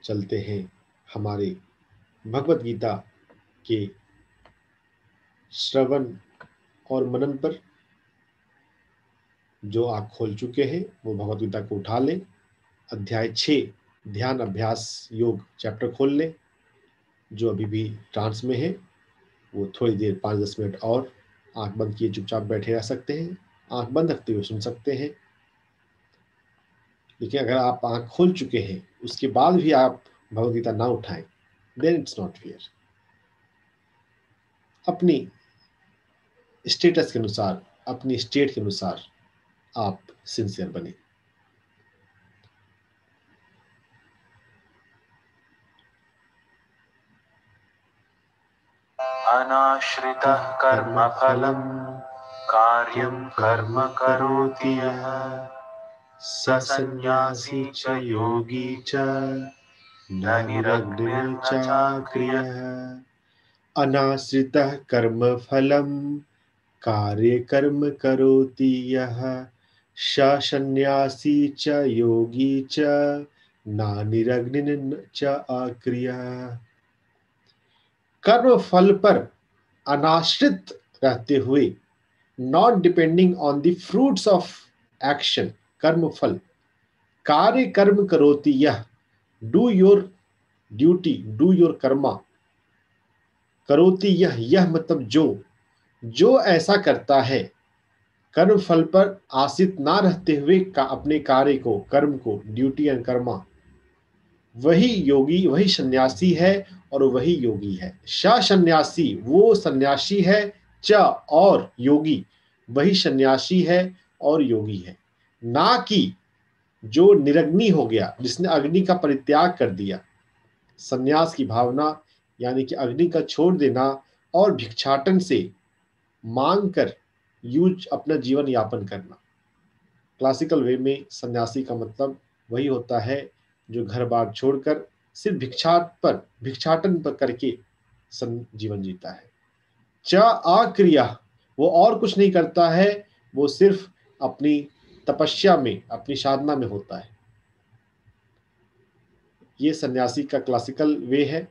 चलते हैं हमारे भगवत गीता के श्रवण और मनन पर। जो आँख खोल चुके हैं वो भगवत गीता को उठा लें, अध्याय 6 ध्यान अभ्यास योग चैप्टर खोल लें। जो अभी भी ट्रांस में है वो थोड़ी देर 5-10 मिनट और आंख बंद किए चुपचाप बैठे रह सकते हैं, आंख बंद रखते हुए सुन सकते हैं। लेकिन अगर आप आंख खोल चुके हैं उसके बाद भी आप भगवद गीता ना उठाएं, देन इट्स नॉट फेयर। अपनी स्टेटस के अनुसार, अपनी स्टेट के अनुसार आप सिंसियर बने। अनाश्रितः कर्मफलं कार्यं कर्म करोति यः स सन्न्यासी च योगी च न निरग्निर्न चाक्रियः। अनाश्रितः कर्मफलं कार्य कर्म करोति यः स सन्न्यासी च योगी च न निरग्निर्न च आक्रियः। कर्म फल पर अनाश्रित रहते हुए, not depending on the fruits of action, कर्म फल कार्य कर्म करोति यह, do your duty, do your Karma. करोति यह मतलब जो ऐसा करता है कर्म फल पर आश्रित ना रहते हुए अपने कार्य को, कर्म को, ड्यूटी एंड कर्मा, वही योगी, वही सन्यासी है और वही योगी है। श सन्यासी वो सन्यासी है, च और योगी वही सन्यासी है और योगी है। ना कि जो निरग्नि हो गया, जिसने अग्नि का परित्याग कर दिया। सन्यास की भावना यानी कि अग्नि का छोड़ देना और भिक्षाटन से मांग कर यूज अपना जीवन यापन करना। क्लासिकल वे में सन्यासी का मतलब वही होता है जो घर बार छोड़कर सिर्फ भिक्षाटन पर करके जीवन जीता है। च अक्रिया वो और कुछ नहीं करता है, वो सिर्फ अपनी तपस्या में, अपनी साधना में होता है। ये सन्यासी का क्लासिकल वे है।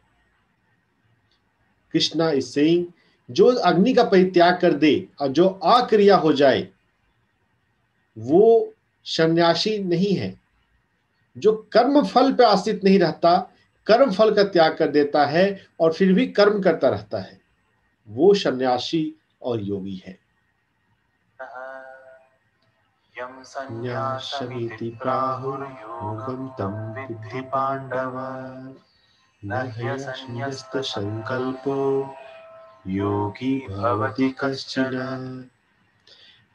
कृष्णा इज सेइंग जो अग्नि का परित्याग कर दे और जो अक्रिया हो जाए वो सन्यासी नहीं है। जो कर्म फल पे आश्रित नहीं रहता, कर्म फल का त्याग कर देता है और फिर भी कर्म करता रहता है, वो सन्यासी और योगी है। यं संन्यासमिति प्राहुर्योगं तं विद्धि पाण्डव न ह्यसन्न्यस्तसंकल्पो योगी भवति कश्चन।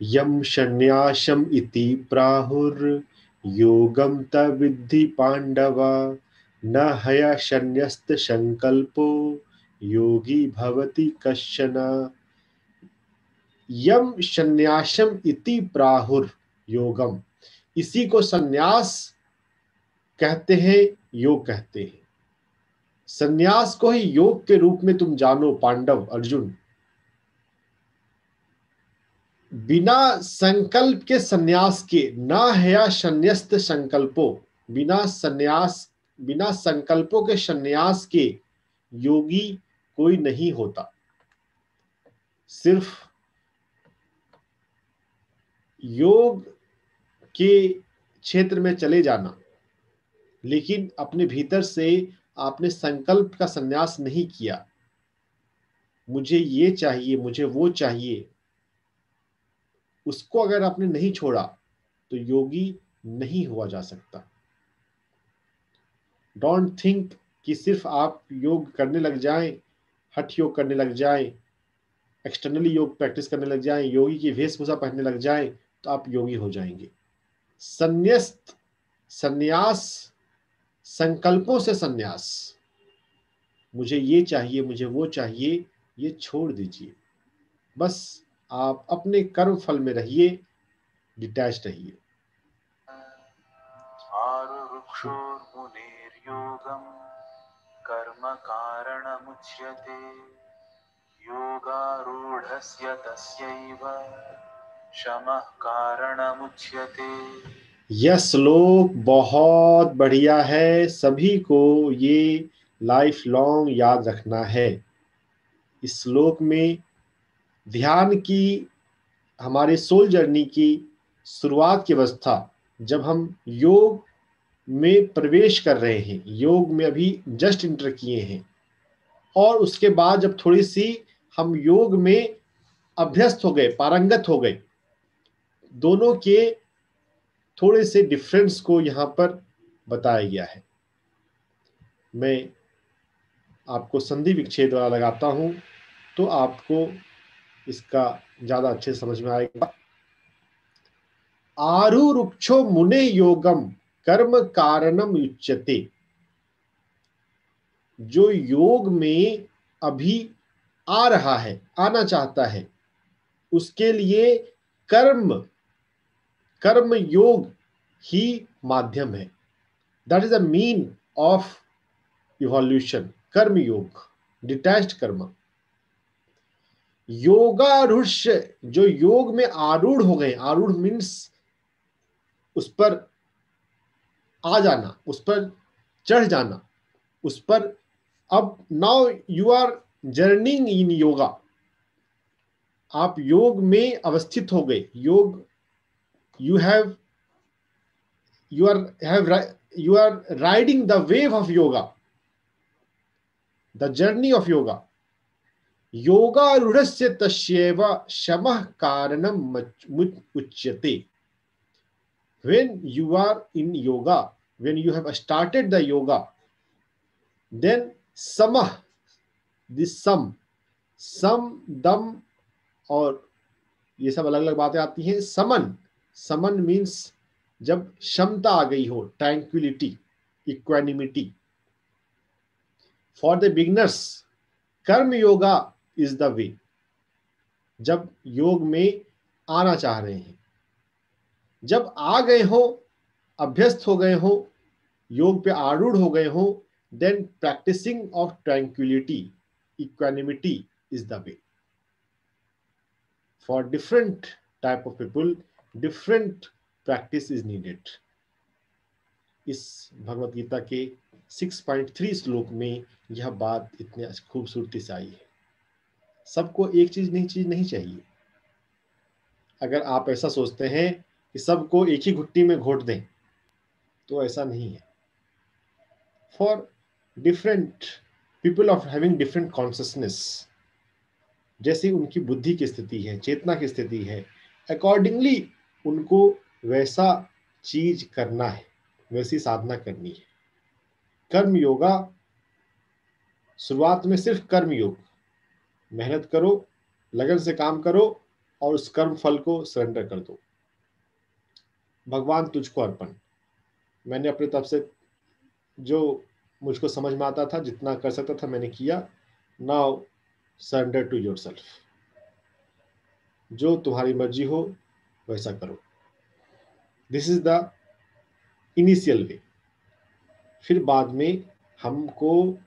यं संन्यासम् इति प्राहुर्योगं तद्विद्धि पाण्डव न ह्यसन्न्यस्तसंकल्पो योगी भवति कश्चन। यम संन्यासम इति प्राहुर योगम, इसी को संन्यास कहते हैं, योग कहते हैं। संन्यास को ही योग के रूप में तुम जानो पांडव, अर्जुन। बिना संकल्प के संन्यास के, ना है संन्यस्त संकल्पो, बिना संन्यास, बिना संकल्पों के संन्यास के योगी कोई नहीं होता। सिर्फ योग के क्षेत्र में चले जाना, लेकिन अपने भीतर से आपने संकल्प का संन्यास नहीं किया, मुझे ये चाहिए, मुझे वो चाहिए, उसको अगर आपने नहीं छोड़ा तो योगी नहीं हुआ जा सकता। डोंट थिंक कि सिर्फ आप योग करने लग जाएं, हठ योग करने लग जाएं, एक्सटर्नली योग प्रैक्टिस करने लग जाएं, योगी की वेशभूषा पहनने लग जाएं तो आप योगी हो जाएंगे। संन्यास, संन्यास, संकल्पों से संन्यास, मुझे ये चाहिए, मुझे वो चाहिए, ये छोड़ दीजिए। बस आप अपने कर्म फल में रहिए, डिटैच रहिए। आरुरुक्षोर्मुनेर्योगं कर्म कारणमुच्यते योगारूढस्य तस्यैव शमः कारणमुच्यते। यह श्लोक बहुत बढ़िया है, सभी को ये लाइफ लॉन्ग याद रखना है। इस श्लोक में ध्यान की, हमारे सोल जर्नी की शुरुआत की अवस्था, जब हम योग में प्रवेश कर रहे हैं, योग में अभी जस्ट इंटर किए हैं, और उसके बाद जब थोड़ी सी हम योग में अभ्यस्त हो गए, पारंगत हो गए, दोनों के थोड़े से डिफरेंस को यहाँ पर बताया गया है। मैं आपको संधि विच्छेद द्वारा लगाता हूं तो आपको इसका ज्यादा अच्छे से समझ में आएगा। आरुरुक्षो मुने योगम कर्म कारणम युच्यते। जो योग में अभी आ रहा है, आना चाहता है, उसके लिए कर्म, कर्म योग ही माध्यम है। That is the mean of evolution. कर्म योग, डिटैच्ड कर्म। योगारूढ़, जो योग में आरूढ़ हो गए, आरूढ़ मीन्स उस पर आ जाना, उस पर चढ़ जाना, उस पर, अब नाउ यू आर जर्निंग इन योगा। आप योग में अवस्थित हो गए, योग, you have, you are riding the wave of yoga, the journey of yoga. योगारूढ़स्य तस्यैव शमः कारणम उच्यते। When you are in yoga, when you have started the yoga, then samah, this sum, dam, और ये सब अलग अलग बातें आती हैं। समन, समन मीन्स जब क्षमता आ गई हो, tranquillity, equanimity. For the beginners कर्म योगा इज द वे। जब योग में आना चाह रहे हैं, जब आ गए हो, अभ्यस्त हो गए हो, योग पे आरूढ़ हो गए हो, then practicing of tranquility, equanimity is the way. For different type of people, different practice is needed. इस भगवत गीता के 6.3 श्लोक में यह बात इतनी खूबसूरती से आई है। सबको एक चीज नहीं चाहिए। अगर आप ऐसा सोचते हैं कि सबको एक ही घुट्टी में घोट दें, तो ऐसा नहीं है। For different people of having different consciousness, जैसे उनकी बुद्धि की स्थिति है, चेतना की स्थिति है, अकॉर्डिंगली उनको वैसा चीज करना है, वैसी साधना करनी है। कर्म योगा, शुरुआत में सिर्फ कर्म योग, मेहनत करो, लगन से काम करो और उस कर्म फल को सरेंडर कर दो। भगवान तुझको अर्पण। मैंने अपनी तरफ से जो मुझको समझ में आता था, जितना कर सकता था मैंने किया। Now surrender to yourself. जो तुम्हारी मर्जी हो वैसा करो। This is the initial way. फिर बाद में हमको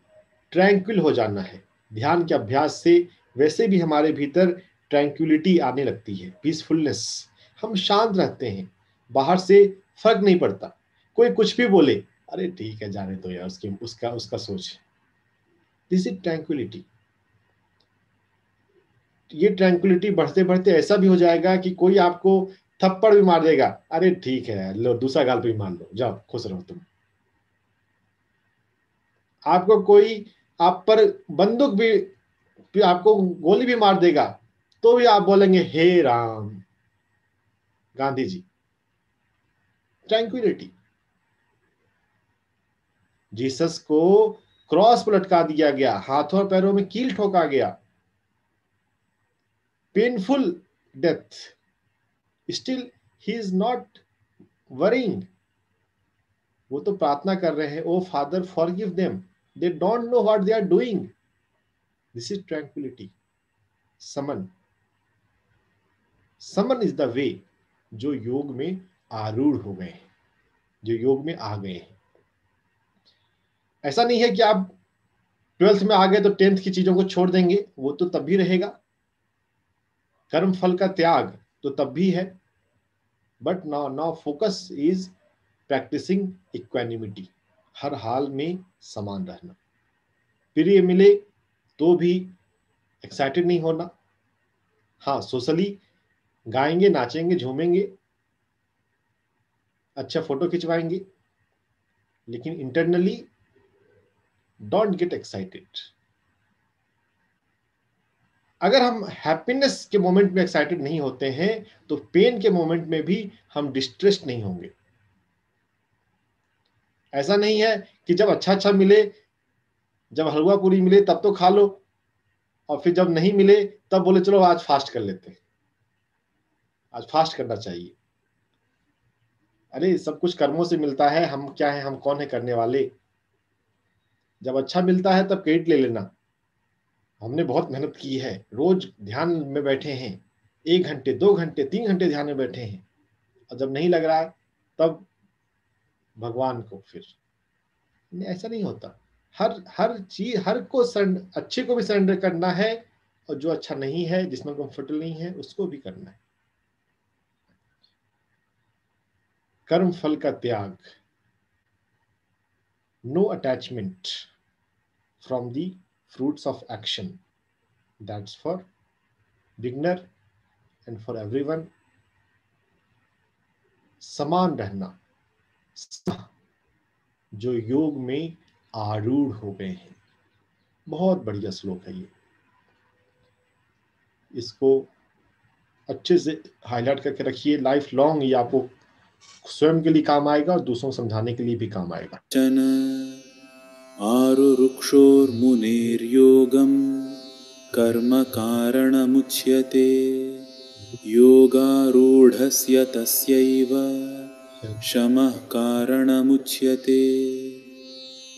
ट्रैंक्विल हो जाना है। ध्यान के अभ्यास से वैसे भी हमारे भीतर ट्रैंक्विलिटी आने लगती है, पीसफुलनेस। हम शांत रहते हैं, बाहर से फर्क नहीं पड़ता। कोई कुछ भी बोले, अरे ठीक है, जाने दो यार, उसका सोच। This is tranquillity. ये ट्रैंक्विलिटी बढ़ते बढ़ते ऐसा भी हो जाएगा कि कोई आपको थप्पड़ भी मार देगा, अरे ठीक है, लो दूसरा गाल पे भी मार लो, जाओ खुश रहो तुम। आपको कोई आप पर बंदूक भी आपको गोली भी मार देगा, तो भी आप बोलेंगे हे राम, गांधी जी। ट्रैंक्विलिटी। जीसस को क्रॉस पर लटका दिया गया, हाथों और पैरों में कील ठोका गया, painful death, still he is not worrying. वो तो प्रार्थना कर रहे हैं, O father forgive them, they don't know what they are doing. This is tranquillity. समन, समन इज द वे। जो योग में आरूढ़ हो गए हैं, जो योग में आ गए हैं। ऐसा नहीं है कि आप 12th में आ गए तो 10th की चीजों को छोड़ देंगे, वो तो तब भी रहेगा। कर्म फल का त्याग तो तब भी है। But now focus is practising equanimity, हर हाल में समान रहना। प्रिय मिले तो भी एक्साइटेड नहीं होना। हाँ, सोशली गाएंगे, नाचेंगे, झूमेंगे, अच्छा फोटो खिंचवाएंगे, लेकिन इंटरनली डोंट गेट एक्साइटेड। अगर हम हैप्पीनेस के मोमेंट में एक्साइटेड नहीं होते हैं तो पेन के मोमेंट में भी हम डिस्ट्रेस्ड नहीं होंगे। ऐसा नहीं है कि जब अच्छा अच्छा मिले, जब हलवा पूरी मिले तब तो खा लो, और फिर जब नहीं मिले तब बोले चलो आज फास्ट कर लेते हैं, आज फास्ट करना चाहिए। अरे सब कुछ कर्मों से मिलता है, हम क्या है, हम कौन है करने वाले। जब अच्छा मिलता है तब क्रेडिट ले लेना, हमने बहुत मेहनत की है, रोज ध्यान में बैठे हैं, 1 घंटे 2 घंटे 3 घंटे ध्यान में बैठे हैं, और जब नहीं लग रहा तब भगवान को फिर नहीं, ऐसा नहीं होता। हर हर चीज, हर को अच्छे को भी सरेंडर करना है, और जो अच्छा नहीं है, जिसमें कंफर्टेबल नहीं है, उसको भी करना है। कर्म फल का त्याग, no attachment from the fruits of action, that's for beginner and for everyone. समान रहना, जो योग में आरूढ़ हो गए हैं। बहुत बढ़िया श्लोक है ये, इसको अच्छे से हाईलाइट करके रखिए। लाइफ लॉन्ग ये आपको स्वयं के लिए काम आएगा और दूसरों को समझाने के लिए भी काम आएगा। चन आरुरुक्षोर्मुनेर्योगं कर्म कारणमुच्यते योगारूढस्य तस्यैव शमः कारणमुच्यते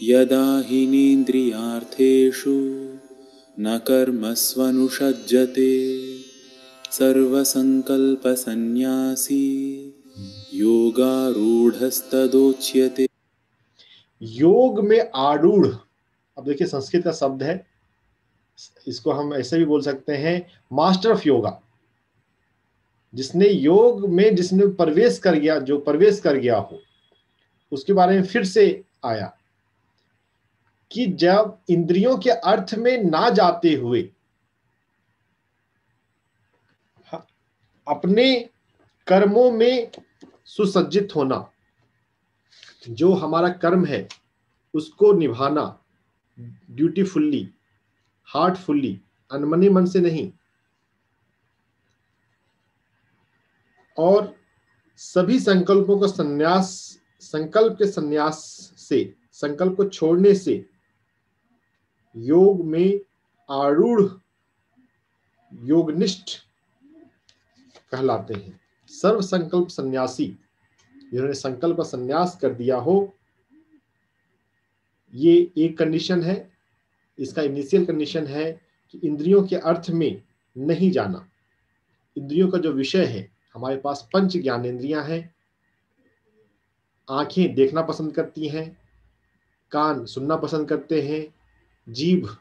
यदा हीनेन्द्रियार्थेषु न कर्मस्वनुषज्जते सर्वसंकल्पसन्न्यासी योगारूढस्तदोच्यते। योग में आरूढ़, अब देखिए संस्कृत का शब्द है, इसको हम ऐसे भी बोल सकते हैं मास्टर ऑफ योगा। जिसने योग में जिसने प्रवेश कर गया, जो प्रवेश कर गया हो, उसके बारे में फिर से आया कि जब इंद्रियों के अर्थ में ना जाते हुए अपने कर्मों में सुसज्जित होना, जो हमारा कर्म है उसको निभाना ड्यूटीफुल्ली, हार्टफुल्ली, अनमने मन से नहीं, और सभी संकल्पों का संन्यास, संकल्प के संन्यास से, संकल्प को छोड़ने से योग में आरूढ़ योगनिष्ठ कहलाते हैं। सर्व संकल्प सन्यासी, जिन्होंने संकल्प का संन्यास कर दिया हो, ये एक कंडीशन है। इसका इनिशियल कंडीशन है कि इंद्रियों के अर्थ में नहीं जाना। इंद्रियों का जो विषय है, हमारे पास पंच ज्ञानेंद्रियां हैं। आंखें देखना पसंद करती हैं, कान सुनना पसंद करते हैं, जीभ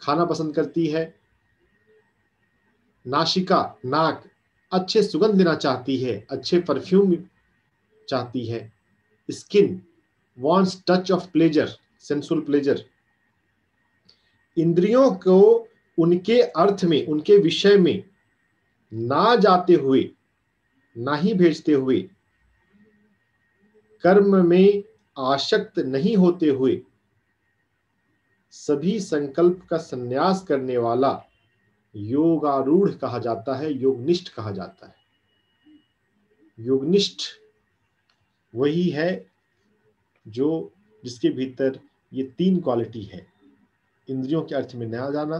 खाना पसंद करती है, नासिका, नाक अच्छे सुगंध देना चाहती है, अच्छे परफ्यूम चाहती है, skin wants touch of pleasure, sensual pleasure. इंद्रियों को उनके अर्थ में, उनके विषय में ना जाते हुए, ना ही भेजते हुए, कर्म में आसक्त नहीं होते हुए, सभी संकल्प का संन्यास करने वाला योगारूढ़ कहा जाता है, योगनिष्ठ कहा जाता है। योगनिष्ठ वही है जो, जिसके भीतर ये 3 क्वालिटी है: इंद्रियों के अर्थ में न जाना,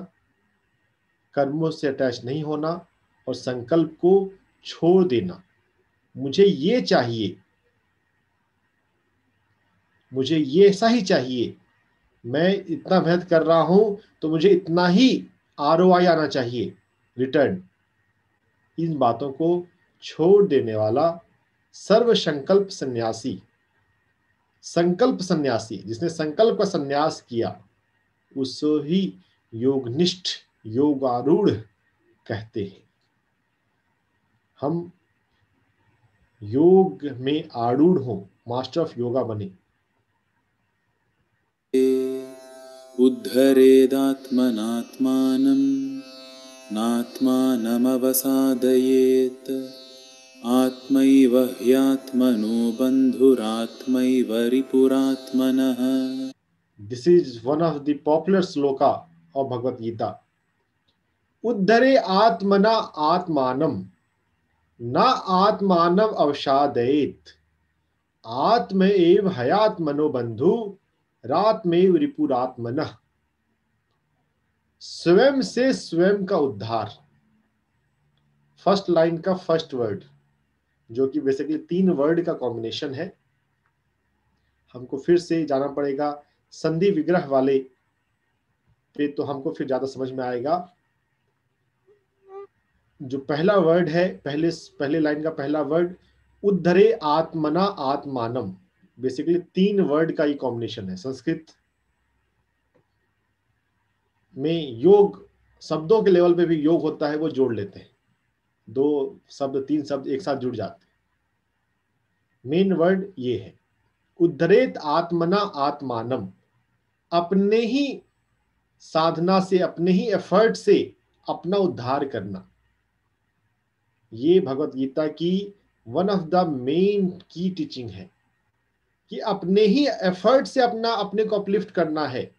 कर्मों से अटैच नहीं होना, और संकल्प को छोड़ देना। मुझे ये चाहिए, मुझे ये ऐसा ही चाहिए, मैं इतना मेहनत कर रहा हूं तो मुझे इतना ही ROI आना चाहिए, रिटर्न। इन बातों को छोड़ देने वाला सर्व संकल्प सन्यासी, संकल्प सन्यासी, जिसने संकल्प का सन्यास किया, उसको ही योगनिष्ठ, योगारूढ़ कहते हैं। हम योग में आरूढ़ हो, मास्टर ऑफ योगा बने। उद्धरेदात्मनात्मानं नात्मानमवसादयेत् आत्मैव ह्यात्मनो बन्धुरात्मैव रिपुरात्मनः। This is one of the popular sloka of Bhagavad Gita. उद्धरे आत्मना आत्मानम न आत्मानव अवसादयेत आत्म एव हयात्मनो बंधु रात्मेव रिपुरात्मनः। स्वयं से स्वयं का उद्धार, फर्स्ट लाइन का फर्स्ट वर्ड, जो कि बेसिकली 3 वर्ड का कॉम्बिनेशन है। हमको फिर से जाना पड़ेगा संधि विग्रह वाले पे, तो हमको फिर ज्यादा समझ में आएगा। जो पहला वर्ड है, पहले लाइन का पहला वर्ड उद्धरे आत्मना आत्मानम, बेसिकली 3 वर्ड का ही कॉम्बिनेशन है। संस्कृत में योग शब्दों के लेवल पे भी योग होता है, वो जोड़ लेते हैं, 2 शब्द 3 शब्द एक साथ जुड़ जाते हैं। मेन वर्ड ये है, उद्धरेत आत्मना आत्मानम, अपने ही साधना से, अपने ही एफर्ट से अपना उद्धार करना। ये भगवत गीता की वन ऑफ द मेन की टीचिंग है कि अपने ही एफर्ट से अपने को अपलिफ्ट करना है,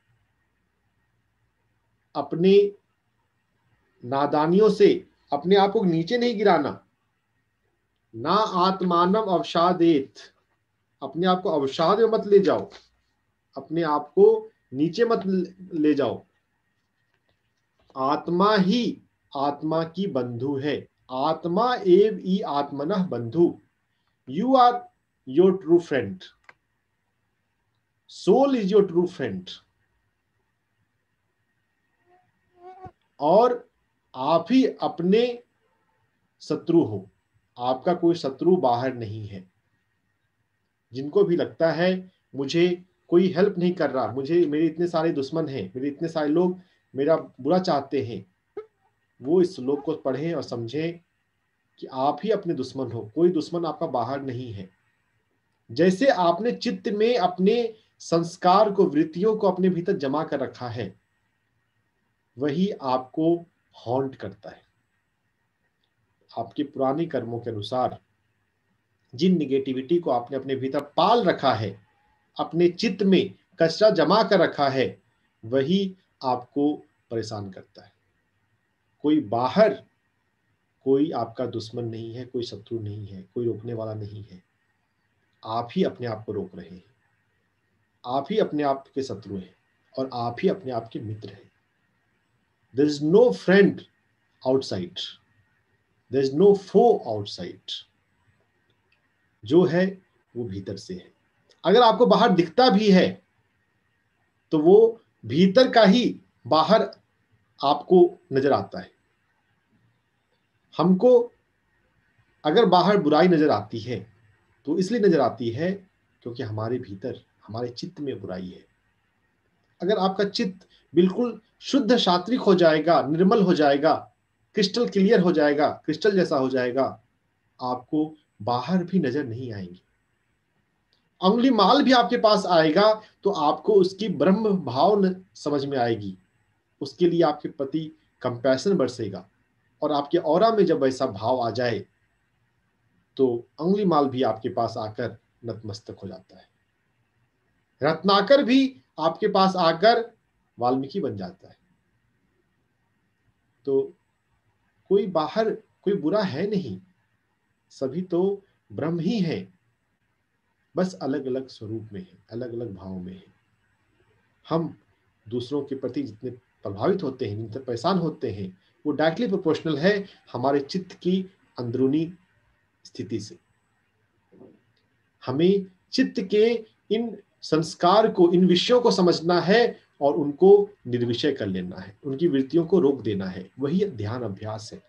अपने नादानियों से अपने आप को नीचे नहीं गिराना। ना आत्मानम अवसादेत, अपने आप को अवसाद में मत ले जाओ, अपने आप को नीचे मत ले जाओ। आत्मा ही आत्मा की बंधु है, आत्मा एव ई आत्मनः बंधु। You are your true friend, soul is your true friend. और आप ही अपने शत्रु हो, आपका कोई शत्रु बाहर नहीं है। जिनको भी लगता है मुझे कोई हेल्प नहीं कर रहा, मेरे इतने सारे दुश्मन हैं, मेरे इतने सारे लोग मेरा बुरा चाहते हैं, वो इस श्लोक को पढ़ें और समझें कि आप ही अपने दुश्मन हो, कोई दुश्मन आपका बाहर नहीं है। जैसे आपने चित्त में अपने संस्कार को, वृत्तियों को अपने भीतर जमा कर रखा है, वही आपको हॉन्ट करता है। आपके पुराने कर्मों के अनुसार जिन निगेटिविटी को आपने अपने भीतर पाल रखा है, अपने चित्त में कचरा जमा कर रखा है, वही आपको परेशान करता है। कोई बाहर, कोई आपका दुश्मन नहीं है, कोई शत्रु नहीं है, कोई रोकने वाला नहीं है। आप ही अपने आप को रोक रहे हैं, आप ही अपने आप के शत्रु हैं और आप ही अपने आप के मित्र हैं। There is no friend outside, there is no foe outside। जो है वो भीतर से है। अगर आपको बाहर दिखता भी है तो वो भीतर का ही बाहर आपको नजर आता है। हमको अगर बाहर बुराई नजर आती है तो इसलिए नजर आती है क्योंकि हमारे भीतर, हमारे चित्त में बुराई है। अगर आपका चित्त बिल्कुल शुद्ध सात्विक हो जाएगा, निर्मल हो जाएगा, क्रिस्टल क्लियर हो जाएगा, क्रिस्टल जैसा हो जाएगा, आपको बाहर भी नजर नहीं आएंगे। अंगुली माल भी आपके पास आएगा तो आपको उसकी ब्रह्म भाव समझ में आएगी, उसके लिए आपके प्रति कंपैशन बरसेगा। और आपके ऑरा में जब वैसा भाव आ जाए तो अंगुली माल भी आपके पास आकर नतमस्तक हो जाता है। रत्नाकर भी आपके पास आकर वाल्मीकि बन जाता है। तो कोई बाहर, कोई बुरा है नहीं, सभी तो ब्रह्म ही है, बस अलग अलग स्वरूप में है, अलग अलग भाव में है। हम दूसरों के प्रति जितने प्रभावित होते हैं, जितने परेशान होते हैं, वो डायरेक्टली प्रोपोर्शनल है हमारे चित्त की अंदरूनी स्थिति से। हमें चित्त के इन संस्कार को, इन विषयों को समझना है और उनको निर्विषय कर लेना है, उनकी वृत्तियों को रोक देना है। वही ध्यान अभ्यास है।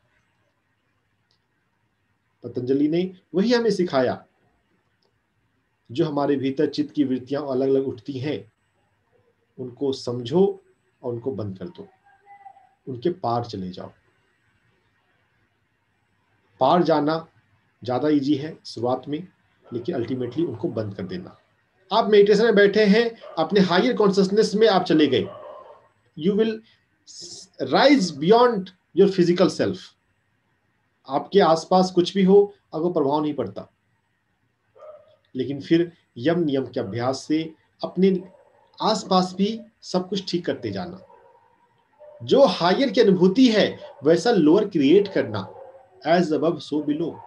पतंजलि ने वही हमें सिखाया। जो हमारे भीतर चित्त की वृत्तियां अलग अलग उठती हैं, उनको समझो और उनको बंद कर दो, उनके पार चले जाओ। पार जाना ज़्यादा इजी है शुरुआत में, लेकिन अल्टीमेटली उनको बंद कर देना। आप मेडिटेशन में बैठे हैं, अपने हायर कॉन्शियसनेस में आप चले गए, you will rise beyond your physical self. आपके आसपास कुछ भी हो आपको प्रभाव नहीं पड़ता, लेकिन फिर यम नियम के अभ्यास से अपने आसपास भी सब कुछ ठीक करते जाना। जो हायर की अनुभूति है वैसा लोअर क्रिएट करना, एज अबव सो बिलो।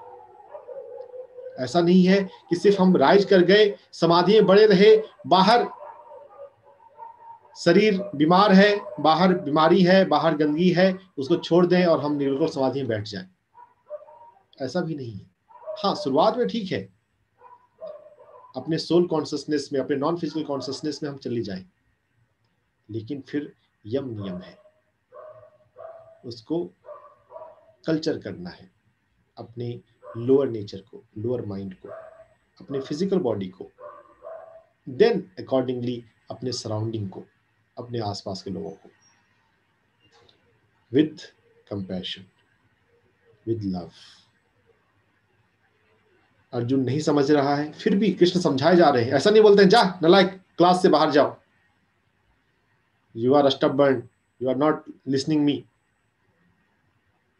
ऐसा नहीं है कि सिर्फ हम राइज कर गए, समाधि में बड़े रहे, बाहर शरीर बीमार है, बाहर बीमारी है, बाहर गंदगी है, उसको छोड़ दें और हम निर्विकल्प समाधि में बैठ जाएं। ऐसा भी नहीं है। हाँ, शुरुआत में ठीक है, अपने सोल कॉन्शियसनेस में, अपने नॉन फिजिकल कॉन्शियसनेस में हम चले जाएं, लेकिन फिर यम नियम है, उसको कल्चर करना है, अपने लोअर नेचर को, लोअर माइंड को, अपने फिजिकल बॉडी को, देन अकॉर्डिंगली अपने सराउंडिंग को, अपने आसपास के लोगों को, with compassion, with love. Arjun नहीं समझ रहा है, फिर भी कृष्ण समझाए जा रहे हैं। ऐसा नहीं बोलते हैं जा नालायक, क्लास से बाहर जाओ, you are stubborn, you are not listening me.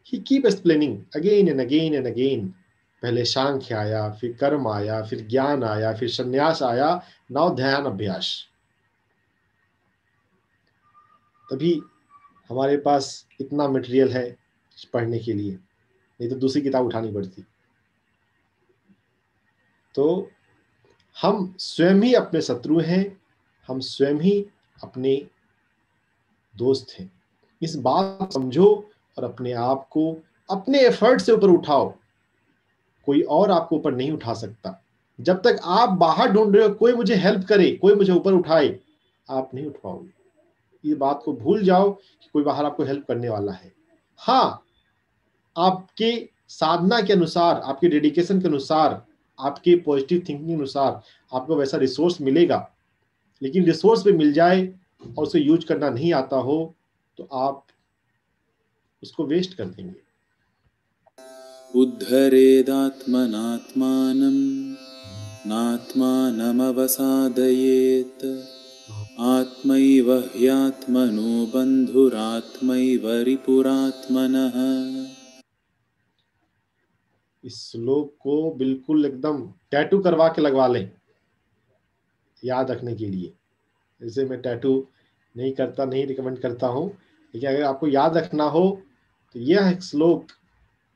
He keep explaining again and again and again. पहले सांख्य आया, फिर कर्म आया, फिर ज्ञान आया, फिर संन्यास आया, नाउ ध्यान अभ्यास। तभी हमारे पास इतना मटेरियल है पढ़ने के लिए, नहीं तो दूसरी किताब उठानी पड़ती। तो हम स्वयं ही अपने शत्रु हैं, हम स्वयं ही अपने दोस्त हैं। इस बात समझो और अपने आप को अपने एफर्ट से ऊपर उठाओ। कोई और आपको ऊपर नहीं उठा सकता। जब तक आप बाहर ढूंढ रहे हो कोई मुझे हेल्प करे, कोई मुझे ऊपर उठाए, आप नहीं उठ पाओगे। ये बात को भूल जाओ कि कोई बाहर आपको हेल्प करने वाला है। हाँ, आपके साधना के अनुसार, आपके डेडिकेशन के अनुसार, आपके पॉजिटिव थिंकिंग के अनुसार आपको वैसा रिसोर्स मिलेगा, लेकिन रिसोर्स पे मिल जाए और उसे यूज करना नहीं आता हो तो आप उसको वेस्ट कर देंगे। उद्धरेदात्मनात्मानं नात्मानमवसादयेत् आत्मैव ह्यात्मनो बन्धुरात्मैव रिपुरात्मनः। इस श्लोक को बिल्कुल एकदम टैटू करवा के लगवा लें याद रखने के लिए। जैसे मैं टैटू नहीं करता, नहीं रिकमेंड करता हूँ, लेकिन अगर आपको याद रखना हो तो यह एक श्लोक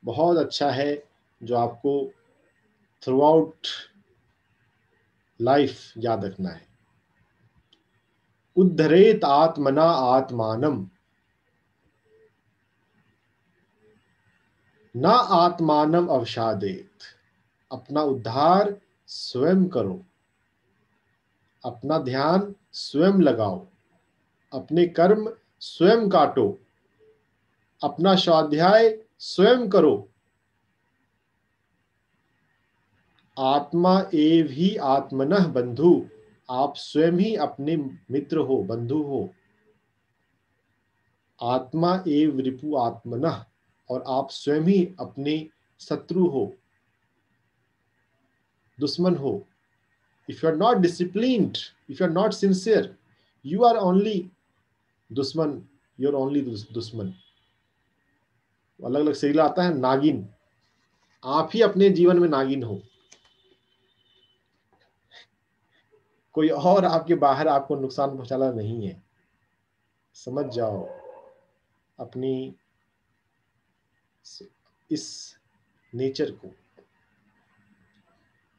बहुत अच्छा है जो आपको थ्रू आउट लाइफ याद रखना है। उद्धरेत आत्मना आत्मानम, ना आत्मानम अवसादेत। अपना उद्धार स्वयं करो, अपना ध्यान स्वयं लगाओ, अपने कर्म स्वयं काटो, अपना स्वाध्याय स्वयं करो। आत्मा एव ही आत्मनः बंधु, आप स्वयं ही अपने मित्र हो, बंधु हो। आत्मा एव रिपु आत्मनः, और आप स्वयं ही अपने शत्रु हो, दुश्मन हो। If you are not disciplined, if you are not sincere, you are only दुश्मन, you are only दुश्मन। अलग अलग सीरियल आता है नागिन, आप ही अपने जीवन में नागिन हो, कोई और आपके बाहर आपको नुकसान पहुंचाना नहीं है। समझ जाओ अपनी इस नेचर को।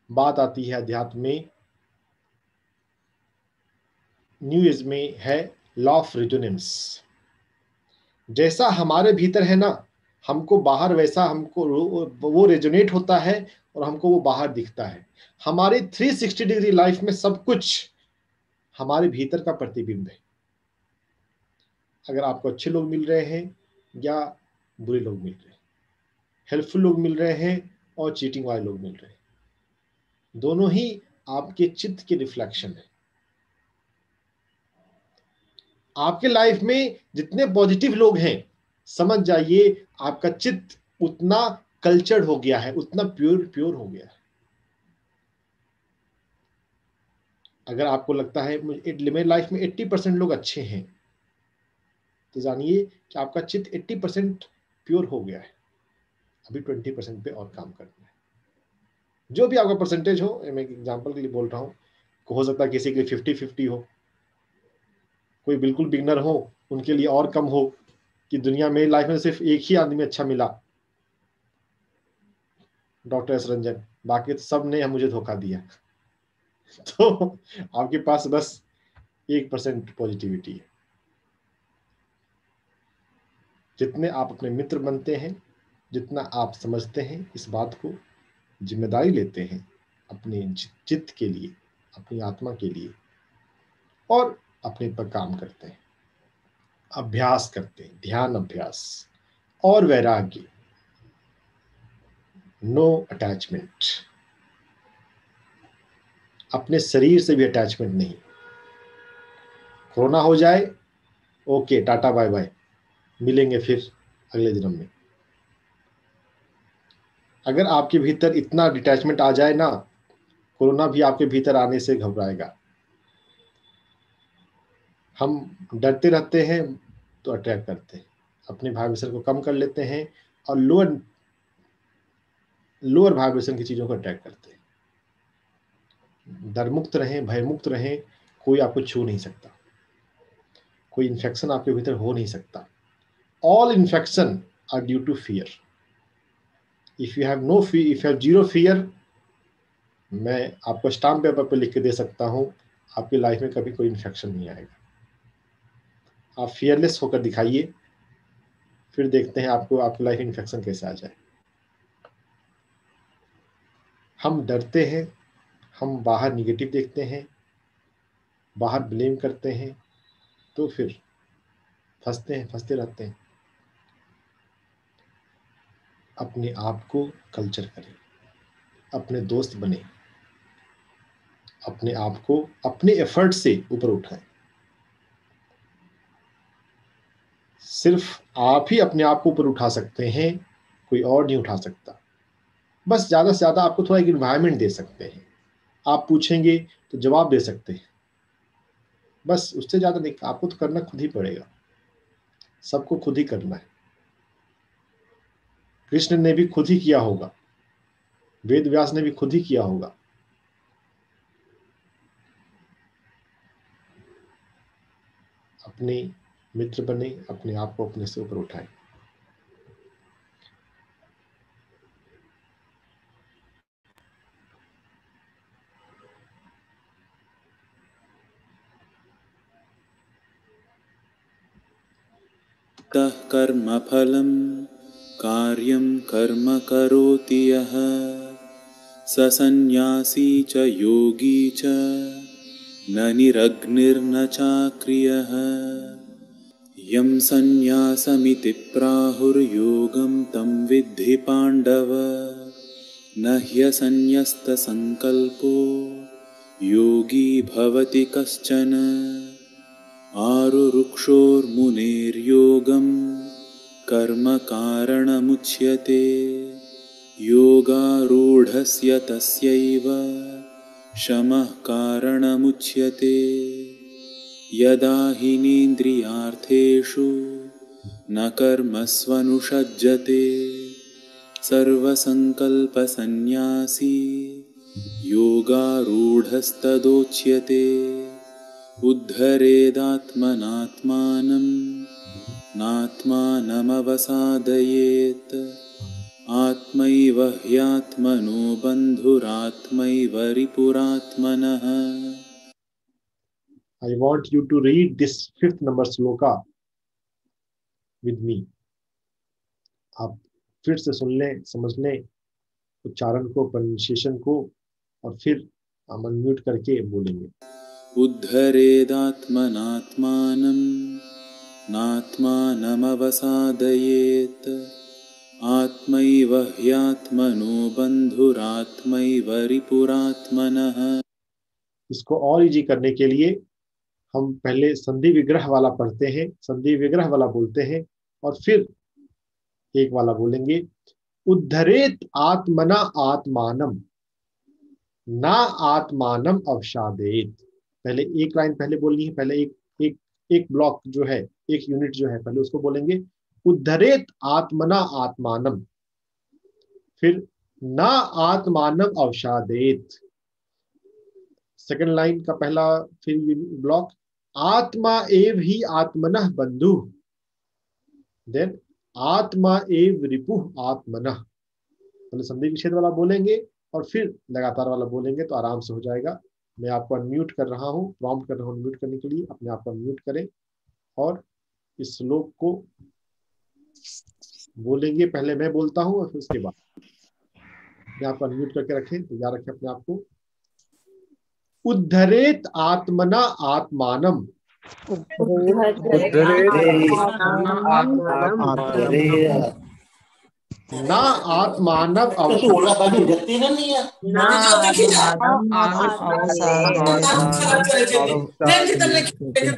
बात आती है अध्यात्म में, न्यू एज में है लॉ ऑफ रेजोनेंस। जैसा हमारे भीतर है ना, हमको बाहर वैसा हमको वो रेजोनेट होता है और हमको वो बाहर दिखता है। हमारे 360 डिग्री लाइफ में सब कुछ हमारे भीतर का प्रतिबिंब है। अगर आपको अच्छे लोग मिल रहे हैं या बुरे लोग मिल रहे हैं, हेल्पफुल लोग मिल रहे हैं और चीटिंग वाले लोग मिल रहे हैं, दोनों ही आपके चित्त के रिफ्लेक्शन है। आपके लाइफ में जितने पॉजिटिव लोग हैं, समझ जाइए आपका चित्त उतना कल्चर्ड हो गया है, उतना प्योर हो गया है। अगर आपको लगता है मेरी लाइफ में 80% लोग अच्छे हैं, तो जानिए कि आपका चित्त 80% प्योर हो गया है, अभी 20% पे और काम करना है। जो भी आपका परसेंटेज हो, मैं एग्जांपल के लिए बोल रहा हूँ, हो सकता है किसी के लिए 50-50 हो, कोई बिल्कुल बिगनर हो उनके लिए और कम हो, कि दुनिया में लाइफ में सिर्फ एक ही आदमी अच्छा मिला, डॉक्टर एस रंजन, बाकी तो सब ने मुझे धोखा दिया। तो आपके पास बस 1% पॉजिटिविटी है। जितने आप अपने मित्र बनते हैं, जितना आप समझते हैं इस बात को, जिम्मेदारी लेते हैं अपने चित्त के लिए, अपनी आत्मा के लिए, और अपने पर काम करते हैं, अभ्यास करते हैं, ध्यान अभ्यास और वैराग्य, नो अटैचमेंट, अपने शरीर से भी अटैचमेंट नहीं। कोरोना हो जाए, ओके, टाटा बाय बाय, मिलेंगे फिर अगले जन्म में। अगर आपके भीतर इतना डिटैचमेंट आ जाए ना, कोरोना भी आपके भीतर आने से घबराएगा। हम डरते रहते हैं तो अट्रैक्ट करते हैं, अपने वाइब्रेशन को कम कर लेते हैं और लोअर वाइब्रेशन की चीजों को अट्रैक्ट करते हैं। डर मुक्त रहें, भय मुक्त रहें, कोई आपको छू नहीं सकता, कोई इन्फेक्शन आपके भीतर हो नहीं सकता। All infection are due to fear. If you have no fear, if you have zero fear, मैं आपको स्टाम्प पेपर पर लिख के दे सकता हूं, आपकी लाइफ में कभी कोई इन्फेक्शन नहीं आएगा। आप फियरलेस होकर दिखाइए, फिर देखते हैं आपको आपकी लाइफ इन्फेक्शन कैसे आ जाए। हम डरते हैं, हम बाहर निगेटिव देखते हैं, बाहर ब्लेम करते हैं, तो फिर फंसते रहते हैं। अपने आप को कल्चर करें, अपने दोस्त बने, अपने आप को अपने एफर्ट से ऊपर उठाएं। सिर्फ आप ही अपने आप को ऊपर उठा सकते हैं, कोई और नहीं उठा सकता। बस ज्यादा से ज्यादा आपको थोड़ा एक इन्वायरमेंट दे सकते हैं, आप पूछेंगे तो जवाब दे सकते हैं, बस उससे ज्यादा नहीं। आपको तो करना खुद ही पड़ेगा, सबको खुद ही करना है। कृष्ण ने भी खुद ही किया होगा, वेद व्यास ने भी खुद ही किया होगा। अपने मित्र बने, अपने आप को अपने से ऊपर उठाएं। तः कर्मफलं कार्यं कर्म करोति यः स सन्न्यासी च योगी च न निरग्निर्न चाक्रियः यं सन्न्यासमिति प्राहुर्योगं तं विद्धि पाण्डव न ह्यसन्न्यस्तसङ्कल्पो योगी भवति कश्चन आरुरुक्षोर्मुनेर्योगं कर्म कारणमुच्यते योगारूढस्य तस्यैव शमः कारणमुच्यते यदा हीनेन्द्रियार्थेषु न कर्मस्वनुषज्जते सर्वसङ्कल्पसन्न्यासी योगारूढस्तदोच्यते उद्धरेदात्मनात्मानं नात्मानमवसादयेत् आत्मैव ह्यात्मनो बन्धुरात्मैव रिपुरात्मनः। I want you to read this 5th number shloka with me. आप फिर से सुन लें, समझ लें उच्चारण को, प्रोनाउंसिएशन को, और फिर हम अनम्यूट करके बोलेंगे। उद्धरेदात्मनात्मानं नात्मानमवसादयेत् आत्मैव ह्यात्मनो बन्धुरात्मैव रिपुरात्मनः। इसको और इजी करने के लिए हम पहले संधि विग्रह वाला पढ़ते हैं, संधि विग्रह वाला बोलते हैं, और फिर एक वाला बोलेंगे। उद्धरेत आत्मना आत्मानम ना आत्मानम अवसादेत। पहले एक लाइन पहले बोलनी है, पहले एक ब्लॉक जो है, एक यूनिट जो है, पहले उसको बोलेंगे उद्धरेत आत्मना आत्मानम, फिर ना आत्मानम अवसादेत। सेकंड लाइन का पहला फिर ब्लॉक आत्मा एव ही आत्मनः बंधु, देन आत्मा एव रिपुः आत्मनः। पहले संधि विच्छेद वाला बोलेंगे और फिर लगातार वाला बोलेंगे तो आराम से हो जाएगा। मैं आपको अनम्यूट कर रहा हूँ, प्रॉम्प्ट कर रहा हूँ अनम्यूट करने के लिए, अपने आप को अनम्यूट करें और इस श्लोक को बोलेंगे। पहले मैं बोलता हूँ और फिर उसके बाद अपने आप को अनम्यूट करके रखें, तैयार रखें अपने आप को। उद्धरेत आत्मना आत्मानम ना आत्मानव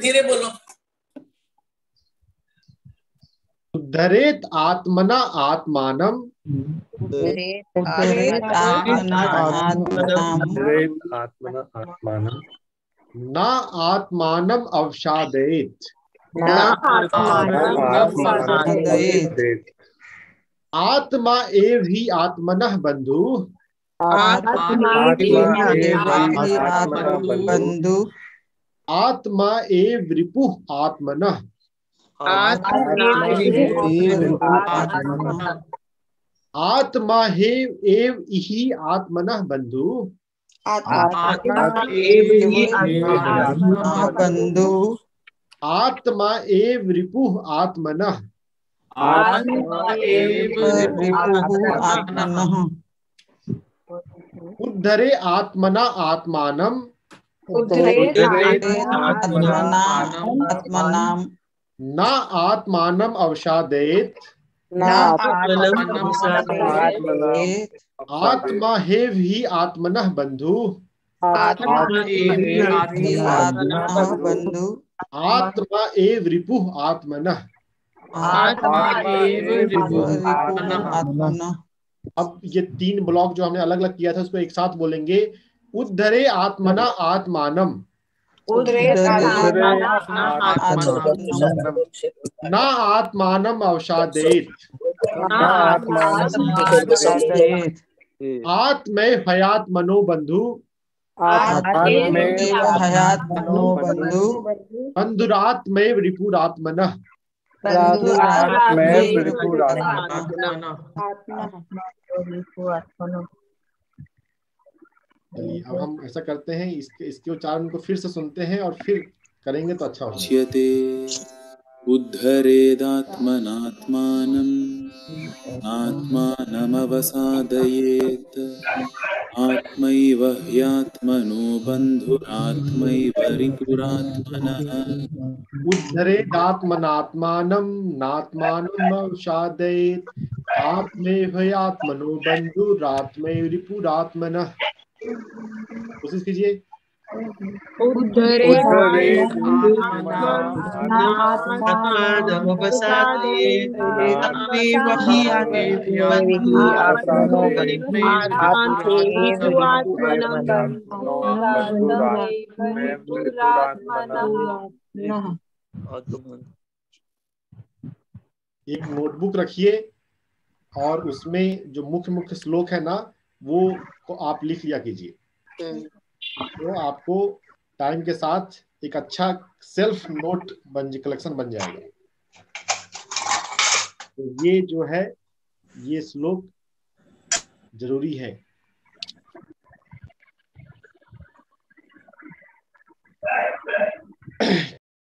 धीरे बोलो। उद्धरेत आत्मना आत्मानम ना आत्मानम अवसादेत। आत्मा एव ही आत्मनः बंधु आत्मा एव रिपुः आत्मनः आत्मा एव ही आत्मनः बंधु आत्मा एव रिपुः आत्मनः उद्धरे आत्मना आत्मानम ना आत्मानम अवसादेत आत्मा हेव ही आत्मनः बंधु आत्मा एव रिपुः आत्मनः। अब ये तीन ब्लॉक जो हमने अलग अलग किया था उसको एक साथ बोलेंगे। उद्धरे आत्मना आत्मानम ना आत्मानम अवसादेत आत्मै हयात मनो बंधु बंधुरात्मै रिपुरात्मनः। चलिए अब हम ऐसा करते हैं, इसके उच्चारण को फिर से सुनते हैं और फिर करेंगे तो अच्छा होगा। उद्धरेदात्मनात्मानम् आत्मानमवसादयेत् आत्मैव ह्यात्मनो बन्धुरात्मैव रिपुरात्मनः। उद्धरेदात्मनात्मानं नात्मानं अवसादयेत् आत्मैव ह्यात्मनो बन्धुरात्मैव रिपुरात्मनः। कोशिश कीजिए। एक नोटबुक रखिए और उसमें जो मुख्य मुख्य श्लोक है ना वो को आप लिख लिया कीजिए, तो आपको टाइम के साथ एक अच्छा सेल्फ नोट कलेक्शन बन जाएगा। तो ये जो है ये श्लोक जरूरी है।